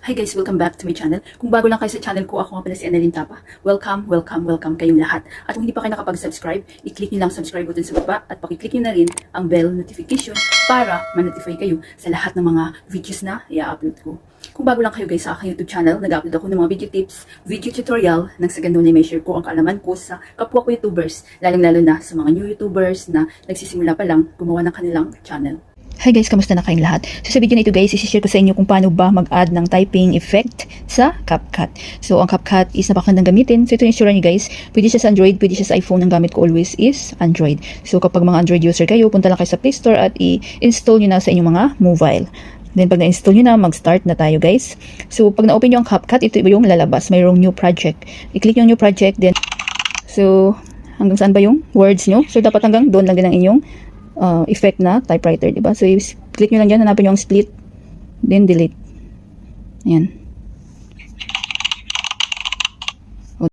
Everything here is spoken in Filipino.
Hi guys, welcome back to my channel. Kung bago lang kayo sa channel ko, ako nga pala si Annalyn Tapa. Welcome, welcome, welcome kayong lahat. At kung hindi pa kayo nakapag-subscribe, i-click nyo lang subscribe button sa baba at pakiclick nyo na rin ang bell notification para ma-notify kayo sa lahat ng mga videos na i-upload ko. Kung bago lang kayo guys sa aking YouTube channel, nag-upload ako ng mga video tips, video tutorial, nang sa ganun ay may share ko ang kaalaman ko sa kapwa ko YouTubers, lalong-lalo na sa mga new YouTubers na nagsisimula pa lang gumawa ng kanilang channel. Hi guys, kamusta na kayong lahat? So sa video na ito guys, isi-share ko sa inyo kung paano ba mag-add ng typing effect sa CapCut. So ang CapCut is napakagandang gamitin. So ito yung itsura niyo guys. Pwede siya sa Android, pwede siya sa iPhone. Ang gamit ko always is Android. So kapag mga Android user kayo, punta lang kayo sa Play Store at i-install nyo na sa inyong mga mobile. Then pag na-install nyo na, mag-start na tayo guys. So pag na-open nyo ang CapCut, ito yung lalabas. Mayroong new project. I-click yung new project. Then, so hanggang saan ba yung words nyo? So dapat hanggang doon lang din ang inyong effect na typewriter, diba? So, click nyo lang dyan, hanapin nyo ang split, then delete. Ayan.